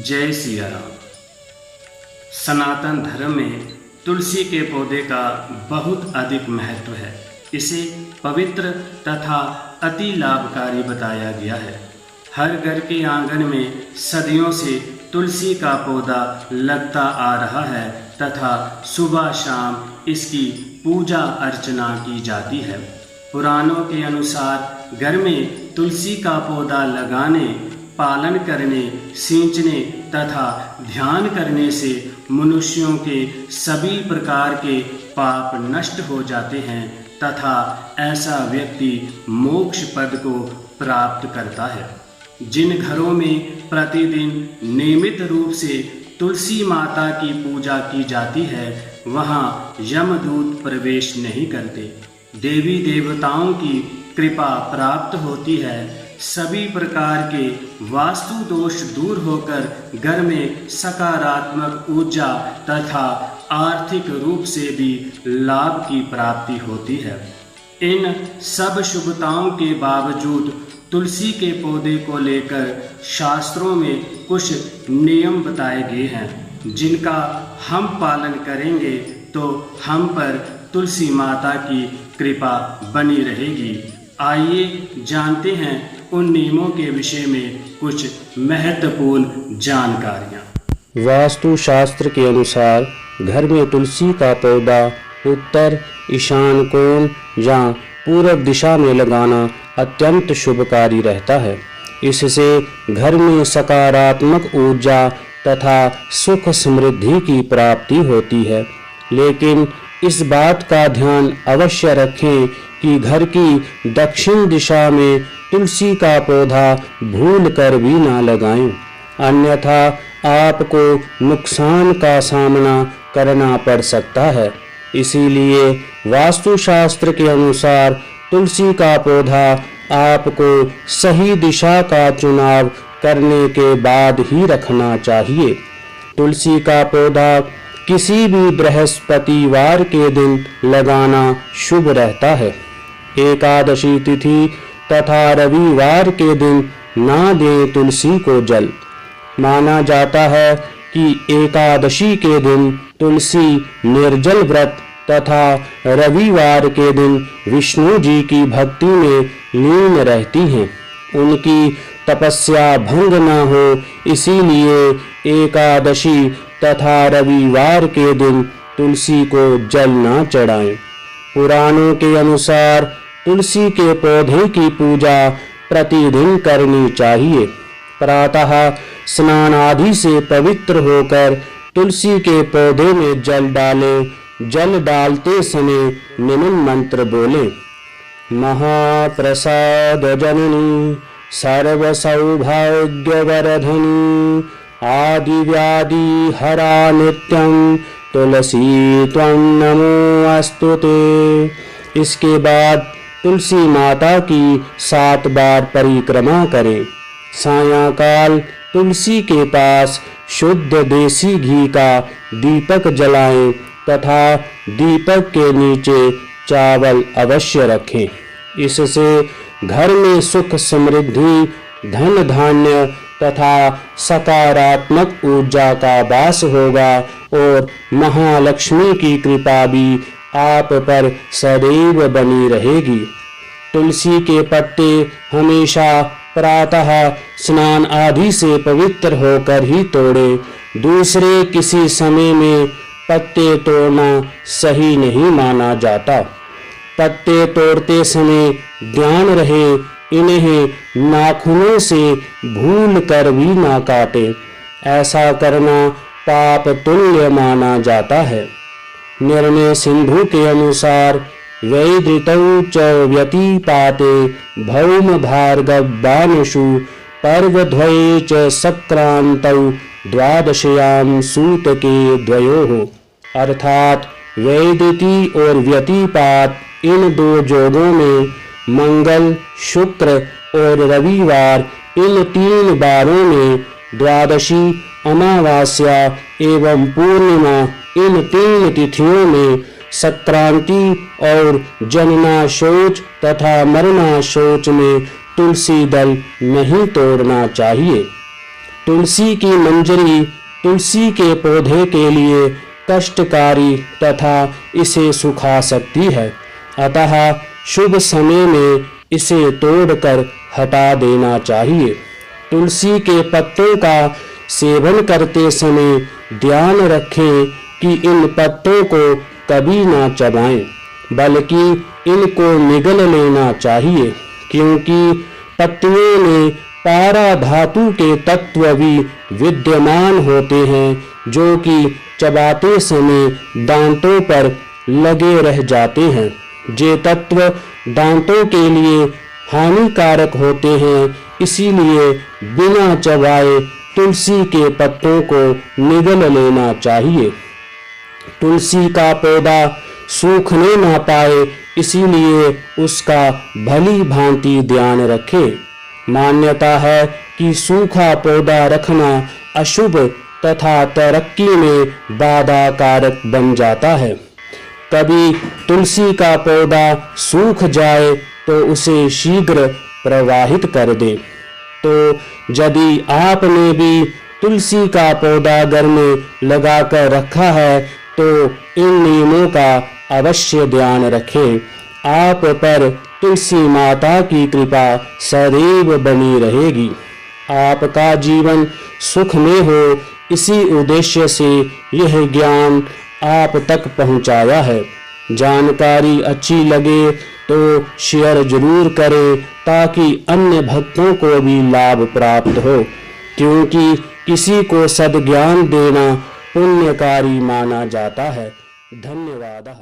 जय सिया राम। सनातन धर्म में तुलसी के पौधे का बहुत अधिक महत्व है। इसे पवित्र तथा अति लाभकारी बताया गया है। हर घर के आंगन में सदियों से तुलसी का पौधा लगता आ रहा है तथा सुबह शाम इसकी पूजा अर्चना की जाती है। पुराणों के अनुसार घर में तुलसी का पौधा लगाने, पालन करने, सींचने तथा ध्यान करने से मनुष्यों के सभी प्रकार के पाप नष्ट हो जाते हैं तथा ऐसा व्यक्ति मोक्ष पद को प्राप्त करता है। जिन घरों में प्रतिदिन नियमित रूप से तुलसी माता की पूजा की जाती है, वहाँ यमदूत प्रवेश नहीं करते। देवी देवताओं की कृपा प्राप्त होती है। सभी प्रकार के वास्तु दोष दूर होकर घर में सकारात्मक ऊर्जा तथा आर्थिक रूप से भी लाभ की प्राप्ति होती है। इन सब शुभताओं के बावजूद तुलसी के पौधे को लेकर शास्त्रों में कुछ नियम बताए गए हैं, जिनका हम पालन करेंगे तो हम पर तुलसी माता की कृपा बनी रहेगी। आइए जानते हैं उन नियमों के विषय में कुछ महत्वपूर्ण जानकारियाँ। वास्तु शास्त्र के अनुसार घर में तुलसी का पौधा उत्तर ईशान कोण या पूर्व दिशा में लगाना अत्यंत शुभकारी रहता है। इससे घर में सकारात्मक ऊर्जा तथा सुख समृद्धि की प्राप्ति होती है। लेकिन इस बात का ध्यान अवश्य रखें कि घर की दक्षिण दिशा में तुलसी का पौधा भूल कर भी ना लगाएं, अन्यथा आपको नुकसान का सामना करना पड़ सकता है। इसीलिए वास्तुशास्त्र के अनुसार तुलसी का पौधा आपको सही दिशा का चुनाव करने के बाद ही रखना चाहिए। तुलसी का पौधा किसी भी बृहस्पतिवार के दिन लगाना शुभ रहता है। एकादशी तिथि तथा रविवार के दिन ना दें तुलसी को जल। माना जाता है कि एकादशी के दिन तुलसी निर्जल व्रत तथा रविवार के दिन विष्णु जी की भक्ति में लीन रहती हैं। उनकी तपस्या भंग न हो, इसीलिए एकादशी तथा रविवार के दिन तुलसी को जल न चढ़ाएं। पुराणों के अनुसार तुलसी के पौधे की पूजा प्रतिदिन करनी चाहिए। प्रातः स्नान आदि से पवित्र होकर तुलसी के पौधे में जल डालें। जल डालते समय निम्न मंत्र बोलें: महाप्रसाद जननी सर्व सौभाग्य वरधनी आदि व्याधि हरा नित्यं तुलसी त्वं नमोऽस्तुते। इसके बाद तुलसी माता की 7 बार परिक्रमा करें। सायंकाल तुलसी के पास शुद्ध देसी घी का दीपक जलाएं तथा दीपक के नीचे चावल अवश्य रखें। इससे घर में सुख समृद्धि, धन धान्य तथा सकारात्मक ऊर्जा का वास होगा और महालक्ष्मी की कृपा भी आप पर सदैव बनी रहेगी। तुलसी के पत्ते हमेशा प्रातः स्नान आदि से पवित्र होकर ही तोड़ें। दूसरे किसी समय में पत्ते तोड़ना सही नहीं माना जाता। पत्ते तोड़ते समय ध्यान रहे, इन्हें नाखूनों से भूल कर भी ना काटें। ऐसा करना पाप तुल्य माना जाता है। निर्णय सिंधु के अनुसार वैदृतौ च व्यतिपाते भौम भार्गवानुषु पर्वद्वये च सक्रांतौ द्वादश्याम सूतके द्वयोः। अर्थात वैदिति और व्यतिपात इन 2 जोगों में मंगल, शुक्र और रविवार इन 3 बारों में द्वादशी, अमावास्या एवं पूर्णिमा इन 3 तिथियों में संक्रांति और जनना शौच तथा मरना शौच में तुलसी दल नहीं तोड़ना चाहिए। तुलसी की मंजरी तुलसी के पौधे के लिए कष्टकारी तथा इसे सुखा सकती है, अतः शुभ समय में इसे तोड़कर हटा देना चाहिए। तुलसी के पत्तों का सेवन करते समय ध्यान रखें कि इन पत्तों को कभी ना चबाएं, बल्कि इनको निगल लेना चाहिए, क्योंकि पत्तियों में पारा धातु के तत्व भी विद्यमान होते हैं जो कि चबाते समय दांतों पर लगे रह जाते हैं। ये तत्व दांतों के लिए हानिकारक होते हैं, इसीलिए बिना चबाए तुलसी के पत्तों को निगल लेना चाहिए। तुलसी का पौधा सूखने ना पाए, इसीलिए उसका भली भांति ध्यान रखें। मान्यता है कि सूखा पौधा रखना अशुभ तथा तरक्की में बाधा कारक बन जाता है। कभी तुलसी का पौधा सूख जाए तो उसे शीघ्र प्रवाहित कर दे। तो यदि आपने भी तुलसी का पौधा घर में लगाकर रखा है तो इन नियमों का अवश्य ध्यान रखें। आप पर तुलसी माता की कृपा सदैव बनी रहेगी। आपका जीवन सुख में हो, इसी उद्देश्य से यह ज्ञान आप तक पहुंचाया है। जानकारी अच्छी लगे तो शेयर जरूर करें ताकि अन्य भक्तों को भी लाभ प्राप्त हो, क्योंकि किसी को सद्ज्ञान देना पुण्यकारी माना जाता है। धन्यवाद।